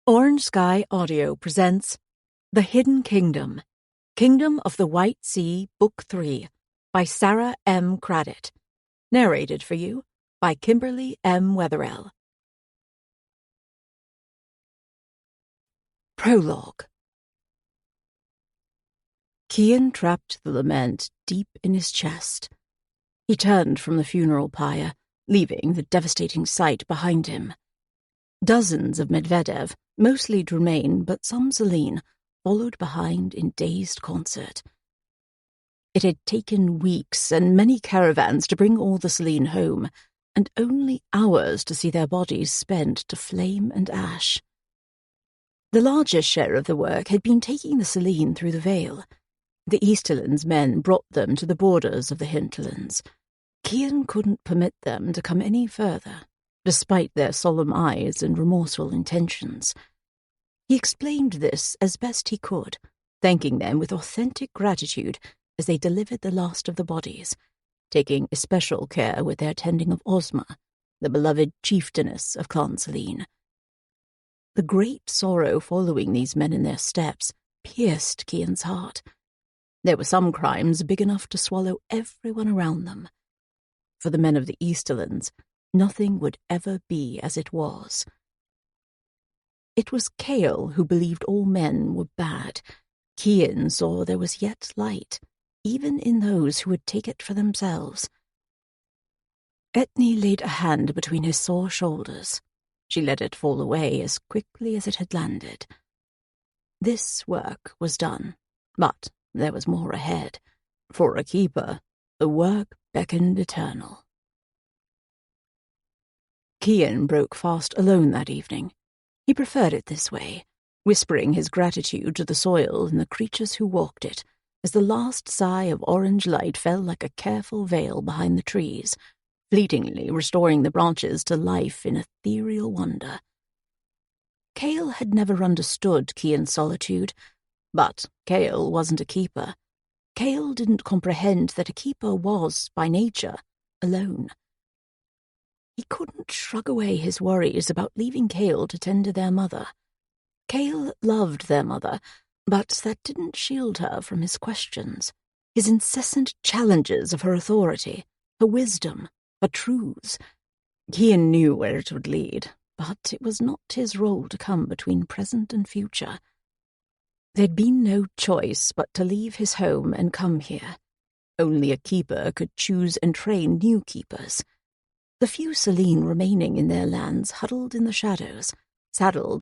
Orange Sky Audio presents The Hidden Kingdom, Kingdom of the White Sea, Book 3, by Sarah M. Cradit. Narrated for you by Kimberly M. Wetherell. Prologue. Cian trapped the lament deep in his chest. He turned from the funeral pyre, leaving the devastating sight behind him. Dozens of Medvedev, mostly Dremain but some Celine, followed behind in dazed concert. It had taken weeks and many caravans to bring all the Celine home, and only hours to see their bodies spent to flame and ash. The largest share of the work had been taking the Celine through the Vale. The Easterlands men brought them to the borders of the hinterlands. Cian couldn't permit them to come any further, despite their solemn eyes and remorseful intentions. He explained this as best he could, thanking them with authentic gratitude as they delivered the last of the bodies, taking especial care with their tending of Ozma, the beloved chieftainess of Clan Celine. The great sorrow following these men in their steps pierced Cian's heart. There were some crimes big enough to swallow everyone around them. For the men of the Easterlands, nothing would ever be as it was. It was Cale who believed all men were bad. Cian saw there was yet light, even in those who would take it for themselves. Etne laid a hand between his sore shoulders. She let it fall away as quickly as it had landed. This work was done, but there was more ahead. For a keeper, the work beckoned eternal. Cian broke fast alone that evening. He preferred it this way, whispering his gratitude to the soil and the creatures who walked it, as the last sigh of orange light fell like a careful veil behind the trees, fleetingly restoring the branches to life in ethereal wonder. Cale had never understood Cian's solitude, but Cale wasn't a keeper. Cale didn't comprehend that a keeper was, by nature, alone. He couldn't shrug away his worries about leaving Cale to tend to their mother. Cale loved their mother, but that didn't shield her from his questions, his incessant challenges of her authority, her wisdom, her truths. Cian knew where it would lead, but it was not his role to come between present and future. There'd been no choice but to leave his home and come here. Only a keeper could choose and train new keepers. The few Celine remaining in their lands huddled in the shadows, saddled